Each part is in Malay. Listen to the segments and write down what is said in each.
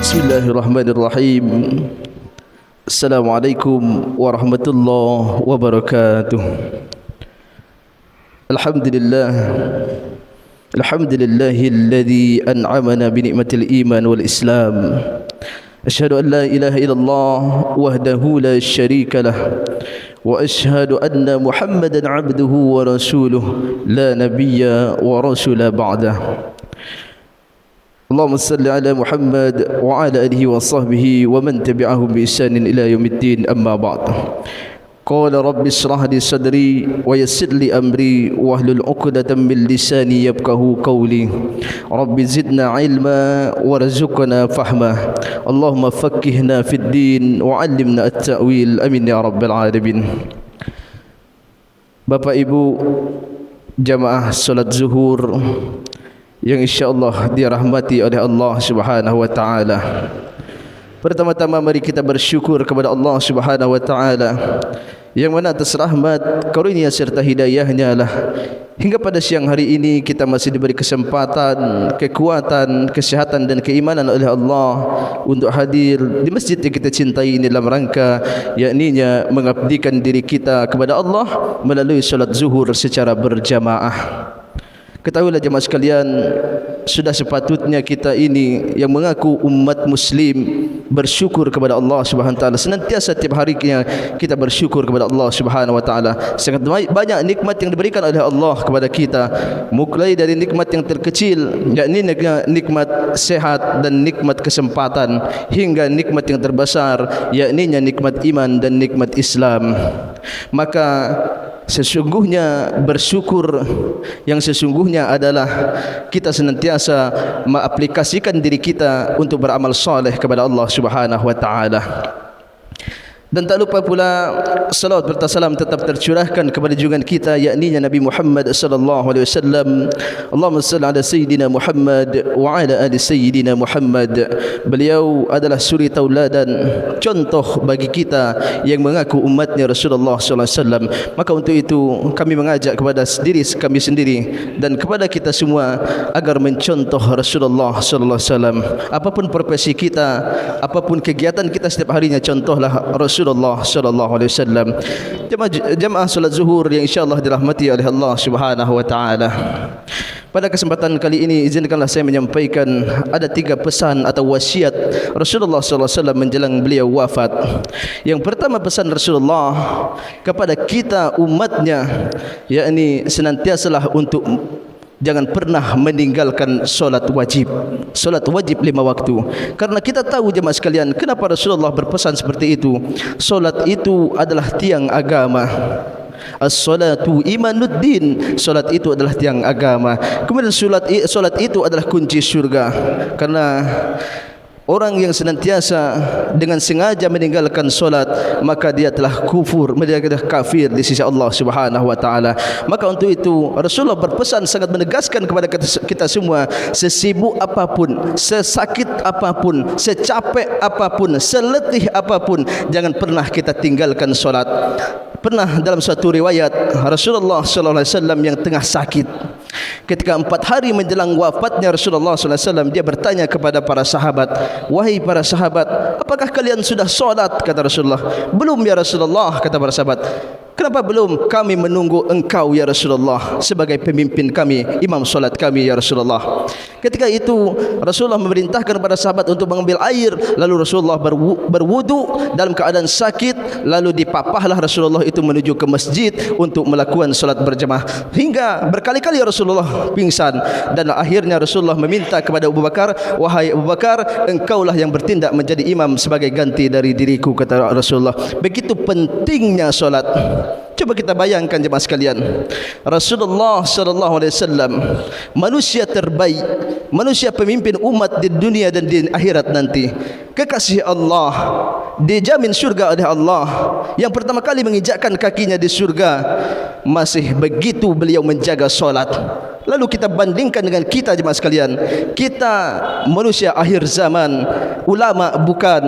Bismillahirrahmanirrahim. Assalamualaikum warahmatullahi wabarakatuh. Alhamdulillah. Alhamdulillahilladzi an'amana bi ni'matil iman wal islam. Asyhadu an la ilaha illallah wahdahu la syarika lah. Wa asyhadu anna Muhammadan 'abduhu wa rasuluh la nabiyya wa rasula ba'dah. Allahumma salli ala Muhammad wa ala alihi wa sahbihi wa man tabi'ahum bi ihsanin ila yaumiddin, amma ba'd. Qala rabbi ishrah li sadri wa yassir li amri wahlul 'uqdatam min lisani yafqahu qawli. Rabbi zidna ilma warzuqna fahma. Allahumma faqqihna fid din wa 'allimna at-ta'wil, amin ya rabbal alamin. Bapak Ibu jamaah salat zuhur yang insyaAllah dirahmati oleh Allah Subhanahu wa ta'ala. Pertama-tama mari kita bersyukur kepada Allah Subhanahu wa ta'ala yang mana atas rahmat, karunia serta hidayahnya lah hingga pada siang hari ini kita masih diberi kesempatan, kekuatan, kesehatan dan keimanan oleh Allah untuk hadir di masjid yang kita cintai ini dalam rangka yakninya mengabdikan diri kita kepada Allah melalui salat zuhur secara berjamaah. Ketahuilah jemaah sekalian, sudah sepatutnya kita ini yang mengaku umat muslim bersyukur kepada Allah Subhanahu wa taala. Senantiasa setiap harinya kita bersyukur kepada Allah Subhanahu wa taala. Sangat banyak nikmat yang diberikan oleh Allah kepada kita. Mulai dari nikmat yang terkecil, yakni nikmat sehat dan nikmat kesempatan, hingga nikmat yang terbesar, yakni nikmat iman dan nikmat Islam. Maka sesungguhnya bersyukur yang sesungguhnya adalah kita senantiasa mengaplikasikan diri kita untuk beramal soleh kepada Allah Subhanahu wa taala. Dan tak lupa pula salawat serta salam tetap tercurahkan kepada junjungan kita yakni Nabi Muhammad sallallahu alaihi wasallam. Allahumma shalli ala sayyidina Muhammad wa ala ali sayyidina Muhammad. Beliau adalah suri tauladan, contoh bagi kita yang mengaku umatnya Rasulullah sallallahu alaihi wasallam. Maka untuk itu kami mengajak kepada diri kami sendiri dan kepada kita semua agar mencontoh Rasulullah sallallahu alaihi wasallam. Apapun profesi kita, apapun kegiatan kita setiap harinya, contohlah Rasulullah sallallahu alaihi wasallam. Jemaah salat zuhur yang insyaallah dirahmati oleh Allah Subhanahu wa taala. Pada kesempatan kali ini izinkanlah saya menyampaikan ada 3 pesan atau wasiat Rasulullah sallallahu alaihi wasallam menjelang beliau wafat. Yang pertama, pesan Rasulullah kepada kita umatnya yakni senantiasalah untuk jangan pernah meninggalkan solat wajib. Solat wajib 5 waktu. Karena kita tahu jemaah sekalian, kenapa Rasulullah berpesan seperti itu? Solat itu adalah tiang agama. As-salatu imanuddin. Solat itu adalah tiang agama. Kemudian solat itu adalah kunci surga. Karena orang yang senantiasa dengan sengaja meninggalkan solat, maka dia telah kufur, dia telah kafir di sisi Allah Subhanahu wa taala. Maka untuk itu Rasulullah berpesan sangat menegaskan kepada kita semua, sesibuk apapun, sesakit apapun, secapek apapun, seletih apapun, jangan pernah kita tinggalkan solat. Pernah dalam suatu riwayat Rasulullah sallallahu alaihi wasallam yang tengah sakit, ketika 4 hari menjelang wafatnya Rasulullah sallallahu alaihi wasallam, dia bertanya kepada para sahabat, "Wahai para sahabat, apakah kalian sudah solat?" Kata Rasulullah. "Belum ya Rasulullah," kata para sahabat. "Kenapa belum?" "Kami menunggu engkau ya Rasulullah sebagai pemimpin kami, imam solat kami ya Rasulullah." Ketika itu Rasulullah memerintahkan kepada sahabat untuk mengambil air, lalu Rasulullah berwudu dalam keadaan sakit, lalu dipapahlah Rasulullah itu menuju ke masjid untuk melakukan solat berjamaah, hingga berkali-kali Rasulullah pingsan. Dan akhirnya Rasulullah meminta kepada Abu Bakar, "Wahai Abu Bakar, engkaulah yang bertindak menjadi imam sebagai ganti dari diriku," kata Rasulullah. Begitu pentingnya solat. Coba kita bayangkan jemaah sekalian, Rasulullah sallallahu alaihi wasallam manusia terbaik, manusia pemimpin umat di dunia dan di akhirat nanti, kekasih Allah, dijamin surga oleh Allah, yang pertama kali menginjakkan kakinya di surga, masih begitu beliau menjaga solat. Lalu kita bandingkan dengan kita jemaah sekalian, kita manusia akhir zaman, ulama bukan,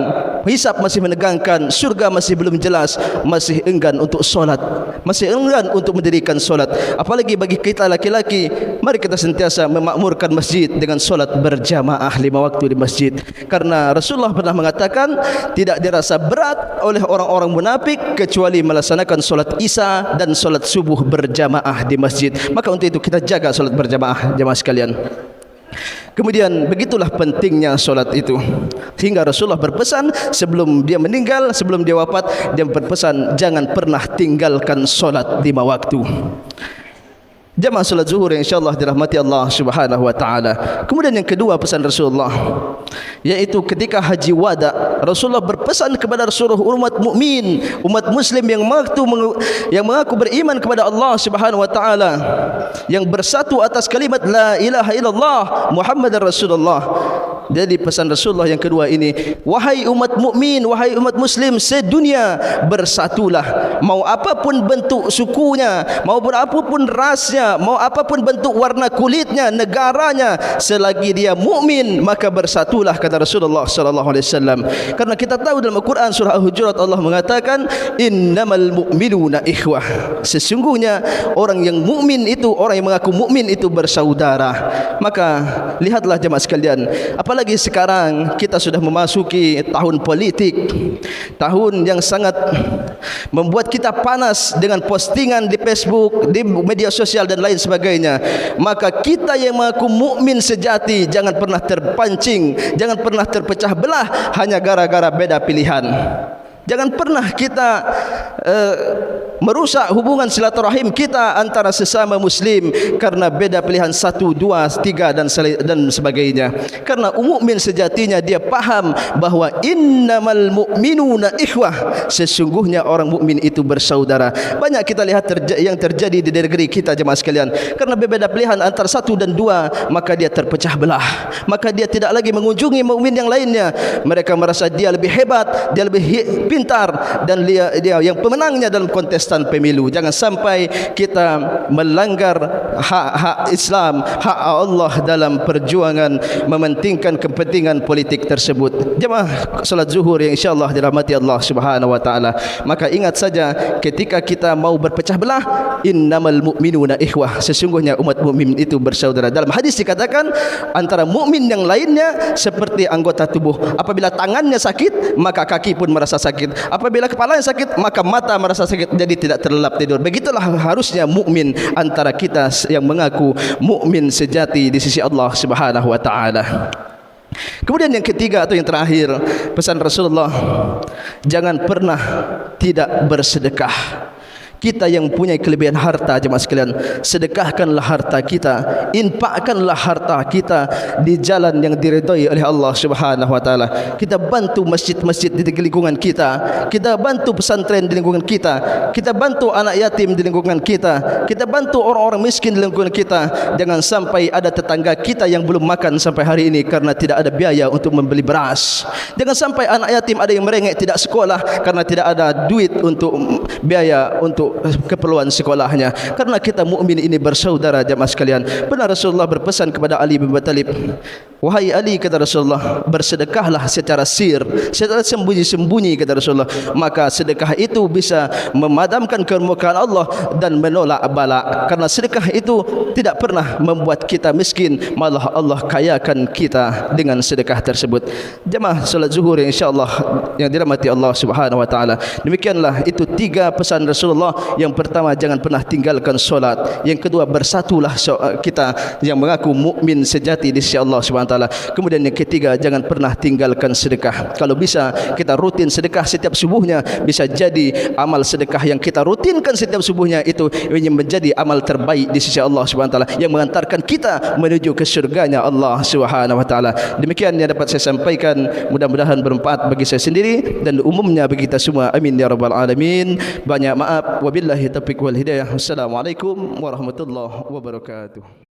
hisab masih menegangkan, surga masih belum jelas, masih enggan untuk solat, masih enggan untuk mendirikan solat. Apalagi bagi kita laki-laki, mari kita sentiasa memakmurkan masjid dengan solat berjamaah 5 waktu di masjid. Karena Rasulullah pernah mengatakan tidak dirasa berat oleh orang-orang munafik kecuali melaksanakan solat Isya dan solat subuh berjamaah di masjid. Maka untuk itu kita jaga solat berjamaah, jamaah sekalian. Kemudian begitulah pentingnya solat itu, hingga Rasulullah berpesan sebelum dia meninggal, sebelum dia wafat, dia berpesan jangan pernah tinggalkan solat 5 waktu. Jamaah salat zuhur yang insyaallah dirahmati Allah Subhanahu wa taala. Kemudian yang kedua pesan Rasulullah, yaitu ketika haji wada, Rasulullah berpesan kepada seluruh umat mukmin, umat muslim yang mengaku beriman kepada Allah Subhanahu wa taala, yang bersatu atas kalimat la ilaha illallah Muhammadar Rasulullah. Jadi pesan Rasulullah yang kedua ini, wahai umat mukmin, wahai umat muslim sedunia, bersatulah. Mau apapun bentuk sukunya, mau apapun rasnya, mau apapun bentuk warna kulitnya, negaranya, selagi dia mukmin maka bersatulah, kata Rasulullah sallallahu alaihi wasallam. Karena kita tahu dalam Al-Quran surah Al-Hujurat Allah mengatakan innamal mu'minuna ikhwah. Sesungguhnya orang yang mukmin itu, orang yang mengaku mukmin itu bersaudara. Maka lihatlah jemaah sekalian, apalagi sekarang kita sudah memasuki tahun politik, tahun yang sangat membuat kita panas dengan postingan di Facebook, di media sosial dan lain sebagainya. Maka kita yang mengaku mukmin sejati jangan pernah terpancing, jangan pernah terpecah belah hanya gara-gara beda pilihan. Jangan pernah kita merusak hubungan silaturahim kita antara sesama muslim karena beda pilihan 1, 2, 3 dan sebagainya. Karena mukmin sejatinya dia paham bahwa innamal mu'minuna ikhwah, sesungguhnya orang mukmin itu bersaudara. Banyak kita lihat yang terjadi di negeri kita jemaah sekalian, karena berbeda pilihan antara 1 dan 2 maka dia terpecah belah, maka dia tidak lagi mengunjungi mukmin yang lainnya. Mereka merasa dia lebih hebat, dia lebih pintar, dan dia yang pemenangnya dalam kontestan pemilu. Jangan sampai kita melanggar hak Islam, hak Allah dalam perjuangan mementingkan kepentingan politik tersebut. Jemaah salat zuhur yang insyaallah dirahmati Allah Subhanahu wa taala, maka ingat saja ketika kita mau berpecah belah, innamal mu'minuna ikhwah, sesungguhnya umat mukmin itu bersaudara. Dalam hadis dikatakan antara mukmin yang lainnya seperti anggota tubuh. Apabila tangannya sakit maka kaki pun merasa sakit, apabila kepalanya sakit maka mata merasa sakit, jadi tidak terlelap tidur. Begitulah harusnya mukmin antara kita yang mengaku mukmin sejati di sisi Allah Subhanahu wa taala. Kemudian yang ketiga atau yang terakhir pesan Rasulullah, jangan pernah tidak bersedekah. Kita yang punya kelebihan harta jemaah sekalian, sedekahkanlah harta kita, infakkanlah harta kita di jalan yang diridhai oleh Allah Subhanahu wa taala. Kita bantu masjid-masjid di lingkungan kita, kita bantu pesantren di lingkungan kita, kita bantu anak yatim di lingkungan kita, kita bantu orang-orang miskin di lingkungan kita. Jangan sampai ada tetangga kita yang belum makan sampai hari ini karena tidak ada biaya untuk membeli beras. Jangan sampai anak yatim ada yang merengek tidak sekolah karena tidak ada duit untuk biaya untuk keperluan sekolahnya. Karena kita mukmin ini bersaudara jemaah sekalian. Benar Rasulullah berpesan kepada Ali bin Abi Thalib, wahai Ali, kata Rasulullah, bersedekahlah secara secara sembunyi-sembunyi, kata Rasulullah, maka sedekah itu bisa memadamkan kemurkaan Allah dan menolak bala. Karena sedekah itu tidak pernah membuat kita miskin, malah Allah kayakan kita dengan sedekah tersebut. Jemaah salat zuhur yang insyaallah yang dirahmati Allah Subhanahu wa taala. Demikianlah itu 3 pesan Rasulullah. Yang pertama, jangan pernah tinggalkan solat. Yang kedua, bersatulah kita yang mengaku mukmin sejati di sisi Allah Subhanahu wa taala. Kemudian yang ketiga, jangan pernah tinggalkan sedekah. Kalau bisa kita rutin sedekah setiap subuhnya, bisa jadi amal sedekah yang kita rutinkan setiap subuhnya itu yang menjadi amal terbaik di sisi Allah Subhanahu wa taala, yang mengantarkan kita menuju ke surganya Allah Subhanahu wa taala. Demikian yang dapat saya sampaikan, mudah-mudahan bermanfaat bagi saya sendiri dan umumnya bagi kita semua. Amin ya rabbal alamin. Banyak maaf. Wabillahi taufiq wal hidayah. Wassalamualaikum warahmatullahi wabarakatuh.